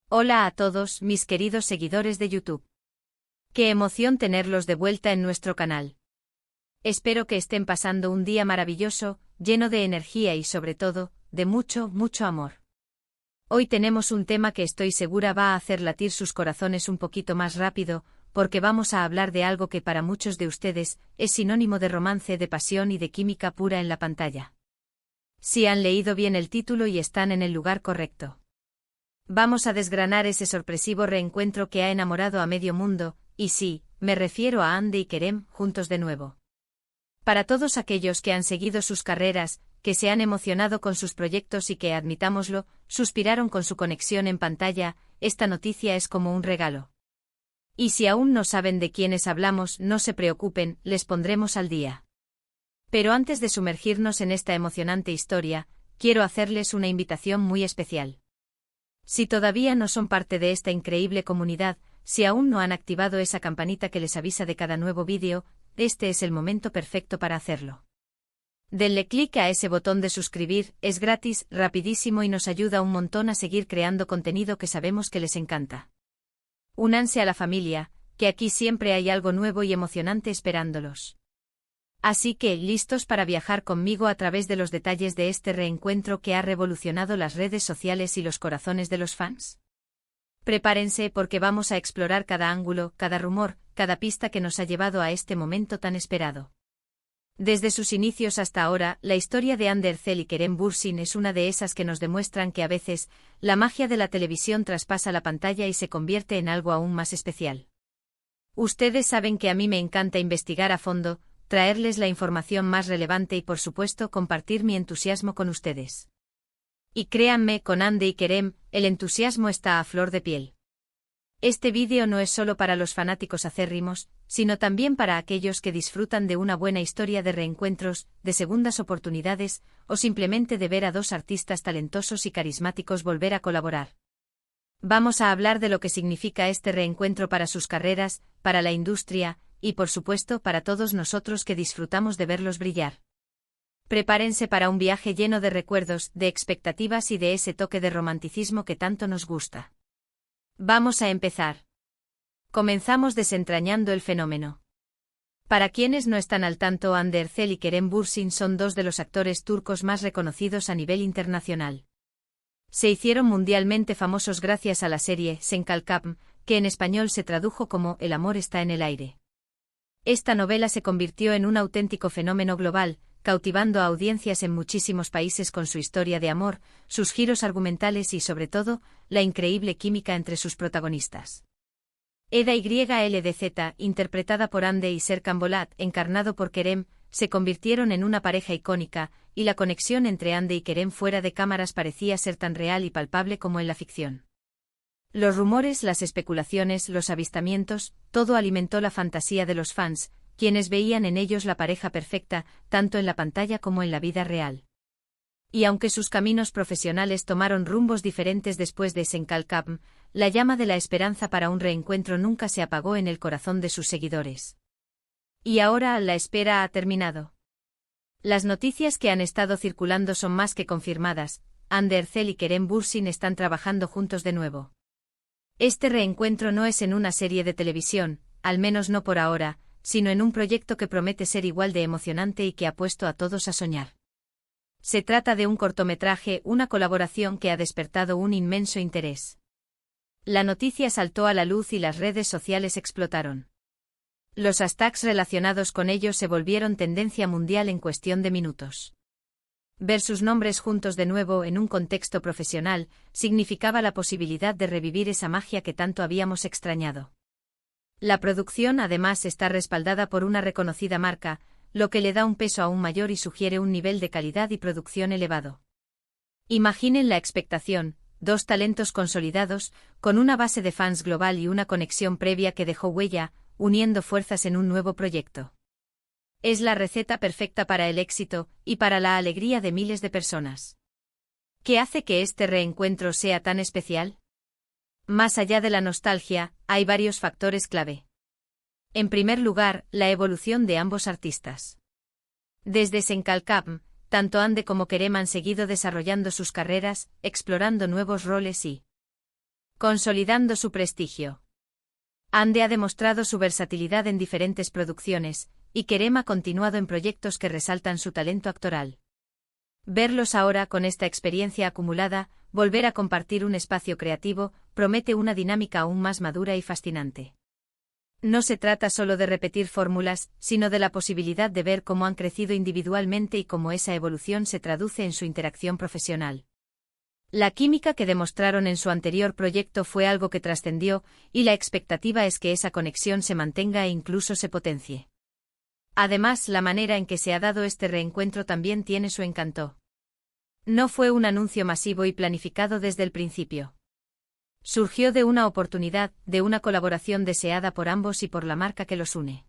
Hola a todos, mis queridos seguidores de YouTube. Qué emoción tenerlos de vuelta en nuestro canal. Espero que estén pasando un día maravilloso, lleno de energía y sobre todo, de mucho, mucho amor. Hoy tenemos un tema que estoy segura va a hacer latir sus corazones un poquito más rápido, porque vamos a hablar de algo que para muchos de ustedes es sinónimo de romance, de pasión y de química pura en la pantalla. Si han leído bien el título y están en el lugar correcto. Vamos a desgranar ese sorpresivo reencuentro que ha enamorado a medio mundo, y sí, me refiero a Hande y Kerem, juntos de nuevo. Para todos aquellos que han seguido sus carreras, que se han emocionado con sus proyectos y que, admitámoslo, suspiraron con su conexión en pantalla, esta noticia es como un regalo. Y si aún no saben de quiénes hablamos, no se preocupen, les pondremos al día. Pero antes de sumergirnos en esta emocionante historia, quiero hacerles una invitación muy especial. Si todavía no son parte de esta increíble comunidad, si aún no han activado esa campanita que les avisa de cada nuevo vídeo, este es el momento perfecto para hacerlo. Denle clic a ese botón de suscribir, es gratis, rapidísimo y nos ayuda un montón a seguir creando contenido que sabemos que les encanta. Únanse a la familia, que aquí siempre hay algo nuevo y emocionante esperándolos. Así que, ¿listos para viajar conmigo a través de los detalles de este reencuentro que ha revolucionado las redes sociales y los corazones de los fans? Prepárense porque vamos a explorar cada ángulo, cada rumor, cada pista que nos ha llevado a este momento tan esperado. Desde sus inicios hasta ahora, la historia de Hande Erçel y Kerem Bürsin es una de esas que nos demuestran que a veces, la magia de la televisión traspasa la pantalla y se convierte en algo aún más especial. Ustedes saben que a mí me encanta investigar a fondo, traerles la información más relevante y por supuesto compartir mi entusiasmo con ustedes. Y créanme, con Hande y Kerem, el entusiasmo está a flor de piel. Este vídeo no es solo para los fanáticos acérrimos, sino también para aquellos que disfrutan de una buena historia de reencuentros, de segundas oportunidades, o simplemente de ver a dos artistas talentosos y carismáticos volver a colaborar. Vamos a hablar de lo que significa este reencuentro para sus carreras, para la industria, y por supuesto para todos nosotros que disfrutamos de verlos brillar. Prepárense para un viaje lleno de recuerdos, de expectativas y de ese toque de romanticismo que tanto nos gusta. Vamos a empezar. Comenzamos desentrañando el fenómeno. Para quienes no están al tanto, Hande Erçel y Kerem Bürsin son dos de los actores turcos más reconocidos a nivel internacional. Se hicieron mundialmente famosos gracias a la serie Sen Kalkam, que en español se tradujo como El amor está en el aire. Esta novela se convirtió en un auténtico fenómeno global, cautivando a audiencias en muchísimos países con su historia de amor, sus giros argumentales y sobre todo, la increíble química entre sus protagonistas. Eda YLDZ, interpretada por Hande y Serkan Bolat, encarnado por Kerem, se convirtieron en una pareja icónica, y la conexión entre Hande y Kerem fuera de cámaras parecía ser tan real y palpable como en la ficción. Los rumores, las especulaciones, los avistamientos, todo alimentó la fantasía de los fans, quienes veían en ellos la pareja perfecta, tanto en la pantalla como en la vida real. Y aunque sus caminos profesionales tomaron rumbos diferentes después de Sen Kalkam, la llama de la esperanza para un reencuentro nunca se apagó en el corazón de sus seguidores. Y ahora la espera ha terminado. Las noticias que han estado circulando son más que confirmadas, Hande Erçel y Kerem Bürsin están trabajando juntos de nuevo. Este reencuentro no es en una serie de televisión, al menos no por ahora, sino en un proyecto que promete ser igual de emocionante y que ha puesto a todos a soñar. Se trata de un cortometraje, una colaboración que ha despertado un inmenso interés. La noticia saltó a la luz y las redes sociales explotaron. Los hashtags relacionados con ellos se volvieron tendencia mundial en cuestión de minutos. Ver sus nombres juntos de nuevo en un contexto profesional significaba la posibilidad de revivir esa magia que tanto habíamos extrañado. La producción además está respaldada por una reconocida marca, lo que le da un peso aún mayor y sugiere un nivel de calidad y producción elevado. Imaginen la expectación, dos talentos consolidados, con una base de fans global y una conexión previa que dejó huella, uniendo fuerzas en un nuevo proyecto. Es la receta perfecta para el éxito, y para la alegría de miles de personas. ¿Qué hace que este reencuentro sea tan especial? Más allá de la nostalgia, hay varios factores clave. En primer lugar, la evolución de ambos artistas. Desde Sen Kalkam, tanto Hande como Kerem han seguido desarrollando sus carreras, explorando nuevos roles y consolidando su prestigio. Ande ha demostrado su versatilidad en diferentes producciones, y Kerem ha continuado en proyectos que resaltan su talento actoral. Verlos ahora con esta experiencia acumulada, volver a compartir un espacio creativo, promete una dinámica aún más madura y fascinante. No se trata solo de repetir fórmulas, sino de la posibilidad de ver cómo han crecido individualmente y cómo esa evolución se traduce en su interacción profesional. La química que demostraron en su anterior proyecto fue algo que trascendió, y la expectativa es que esa conexión se mantenga e incluso se potencie. Además, la manera en que se ha dado este reencuentro también tiene su encanto. No fue un anuncio masivo y planificado desde el principio. Surgió de una oportunidad, de una colaboración deseada por ambos y por la marca que los une.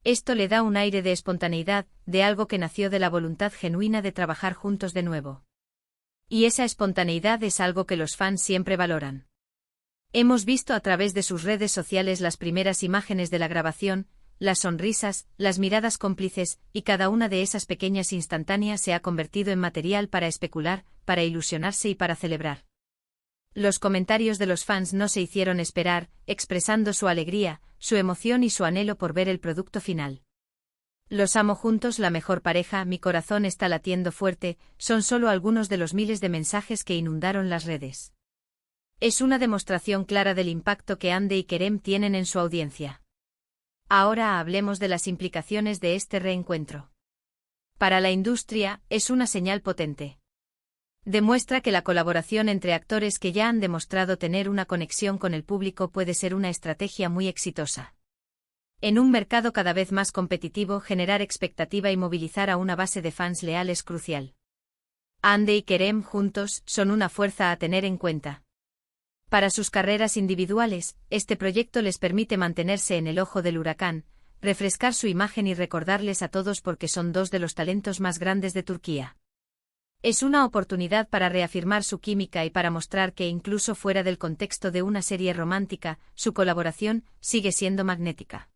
Esto le da un aire de espontaneidad, de algo que nació de la voluntad genuina de trabajar juntos de nuevo. Y esa espontaneidad es algo que los fans siempre valoran. Hemos visto a través de sus redes sociales las primeras imágenes de la grabación, las sonrisas, las miradas cómplices, y cada una de esas pequeñas instantáneas se ha convertido en material para especular, para ilusionarse y para celebrar. Los comentarios de los fans no se hicieron esperar, expresando su alegría, su emoción y su anhelo por ver el producto final. Los amo juntos, la mejor pareja, mi corazón está latiendo fuerte, son solo algunos de los miles de mensajes que inundaron las redes. Es una demostración clara del impacto que Ande y Kerem tienen en su audiencia. Ahora hablemos de las implicaciones de este reencuentro. Para la industria, es una señal potente. Demuestra que la colaboración entre actores que ya han demostrado tener una conexión con el público puede ser una estrategia muy exitosa. En un mercado cada vez más competitivo, generar expectativa y movilizar a una base de fans leal es crucial. Ande y Kerem juntos son una fuerza a tener en cuenta. Para sus carreras individuales, este proyecto les permite mantenerse en el ojo del huracán, refrescar su imagen y recordarles a todos porque son dos de los talentos más grandes de Turquía. Es una oportunidad para reafirmar su química y para mostrar que incluso fuera del contexto de una serie romántica, su colaboración sigue siendo magnética.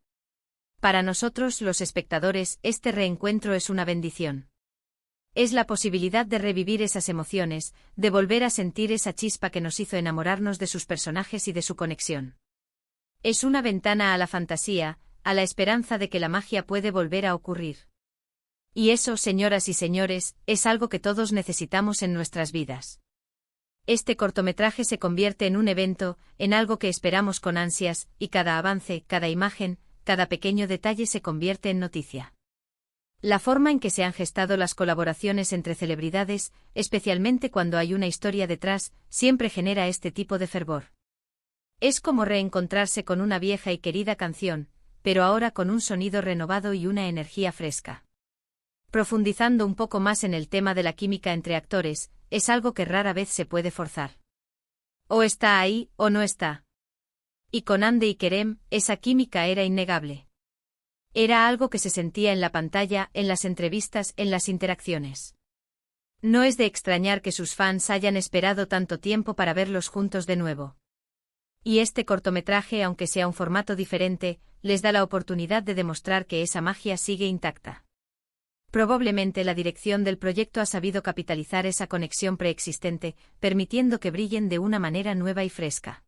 Para nosotros, los espectadores, este reencuentro es una bendición. Es la posibilidad de revivir esas emociones, de volver a sentir esa chispa que nos hizo enamorarnos de sus personajes y de su conexión. Es una ventana a la fantasía, a la esperanza de que la magia puede volver a ocurrir. Y eso, señoras y señores, es algo que todos necesitamos en nuestras vidas. Este cortometraje se convierte en un evento, en algo que esperamos con ansias, y cada avance, cada imagen, cada pequeño detalle se convierte en noticia. La forma en que se han gestado las colaboraciones entre celebridades, especialmente cuando hay una historia detrás, siempre genera este tipo de fervor. Es como reencontrarse con una vieja y querida canción, pero ahora con un sonido renovado y una energía fresca. Profundizando un poco más en el tema de la química entre actores, es algo que rara vez se puede forzar. O está ahí, o no está. Y con Ande y Kerem, esa química era innegable. Era algo que se sentía en la pantalla, en las entrevistas, en las interacciones. No es de extrañar que sus fans hayan esperado tanto tiempo para verlos juntos de nuevo. Y este cortometraje, aunque sea un formato diferente, les da la oportunidad de demostrar que esa magia sigue intacta. Probablemente la dirección del proyecto ha sabido capitalizar esa conexión preexistente, permitiendo que brillen de una manera nueva y fresca.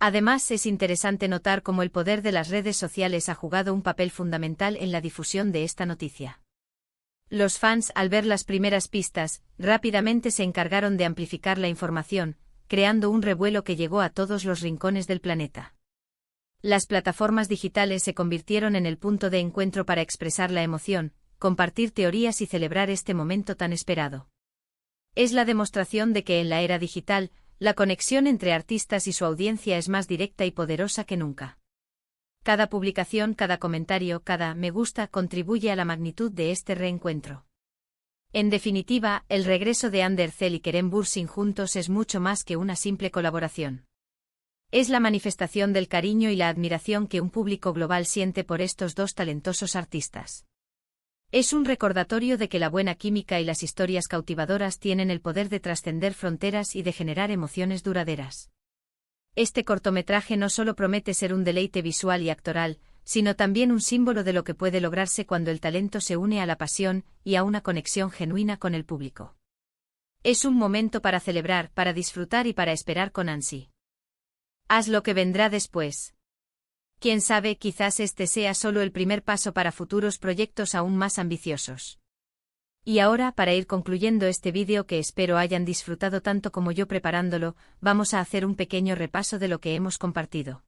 Además, es interesante notar cómo el poder de las redes sociales ha jugado un papel fundamental en la difusión de esta noticia. Los fans, al ver las primeras pistas, rápidamente se encargaron de amplificar la información, creando un revuelo que llegó a todos los rincones del planeta. Las plataformas digitales se convirtieron en el punto de encuentro para expresar la emoción, compartir teorías y celebrar este momento tan esperado. Es la demostración de que en la era digital, la conexión entre artistas y su audiencia es más directa y poderosa que nunca. Cada publicación, cada comentario, cada me gusta contribuye a la magnitud de este reencuentro. En definitiva, el regreso de Hande Erçel y Kerem Bürsin juntos es mucho más que una simple colaboración. Es la manifestación del cariño y la admiración que un público global siente por estos dos talentosos artistas. Es un recordatorio de que la buena química y las historias cautivadoras tienen el poder de trascender fronteras y de generar emociones duraderas. Este cortometraje no solo promete ser un deleite visual y actoral, sino también un símbolo de lo que puede lograrse cuando el talento se une a la pasión y a una conexión genuina con el público. Es un momento para celebrar, para disfrutar y para esperar con ansia. Haz lo que vendrá después. Quién sabe, quizás este sea solo el primer paso para futuros proyectos aún más ambiciosos. Y ahora, para ir concluyendo este vídeo que espero hayan disfrutado tanto como yo preparándolo, vamos a hacer un pequeño repaso de lo que hemos compartido.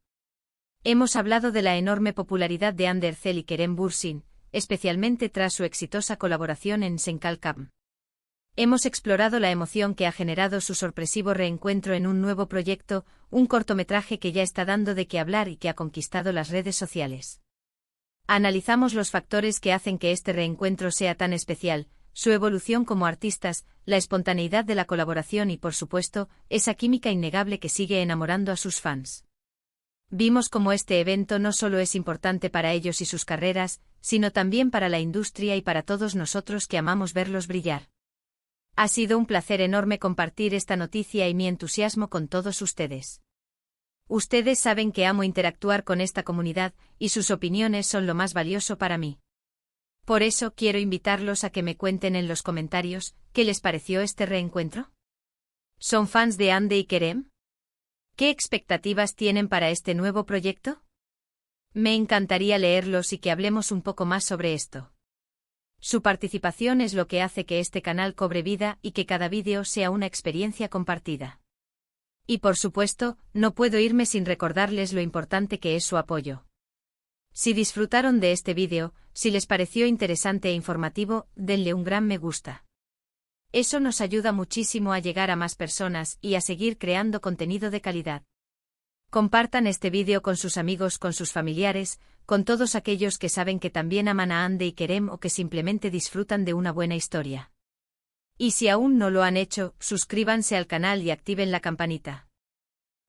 Hemos hablado de la enorme popularidad de Ander Zel y Kerem Bürsin, especialmente tras su exitosa colaboración en Senkalkam. Hemos explorado la emoción que ha generado su sorpresivo reencuentro en un nuevo proyecto, un cortometraje que ya está dando de qué hablar y que ha conquistado las redes sociales. Analizamos los factores que hacen que este reencuentro sea tan especial, su evolución como artistas, la espontaneidad de la colaboración y, por supuesto, esa química innegable que sigue enamorando a sus fans. Vimos cómo este evento no solo es importante para ellos y sus carreras, sino también para la industria y para todos nosotros que amamos verlos brillar. Ha sido un placer enorme compartir esta noticia y mi entusiasmo con todos ustedes. Ustedes saben que amo interactuar con esta comunidad, y sus opiniones son lo más valioso para mí. Por eso quiero invitarlos a que me cuenten en los comentarios, ¿qué les pareció este reencuentro? ¿Son fans de Hande y Kerem? ¿Qué expectativas tienen para este nuevo proyecto? Me encantaría leerlos y que hablemos un poco más sobre esto. Su participación es lo que hace que este canal cobre vida y que cada vídeo sea una experiencia compartida. Y por supuesto, no puedo irme sin recordarles lo importante que es su apoyo. Si disfrutaron de este vídeo, si les pareció interesante e informativo, denle un gran me gusta. Eso nos ayuda muchísimo a llegar a más personas y a seguir creando contenido de calidad. Compartan este vídeo con sus amigos, con sus familiares, con todos aquellos que saben que también aman a Hande y Kerem o que simplemente disfrutan de una buena historia. Y si aún no lo han hecho, suscríbanse al canal y activen la campanita.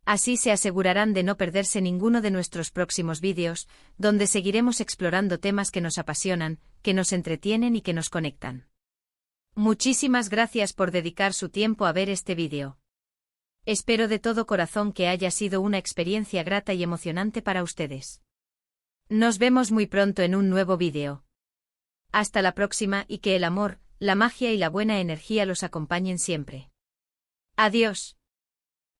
Así se asegurarán de no perderse ninguno de nuestros próximos vídeos, donde seguiremos explorando temas que nos apasionan, que nos entretienen y que nos conectan. Muchísimas gracias por dedicar su tiempo a ver este vídeo. Espero de todo corazón que haya sido una experiencia grata y emocionante para ustedes. Nos vemos muy pronto en un nuevo vídeo. Hasta la próxima y que el amor, la magia y la buena energía los acompañen siempre. Adiós.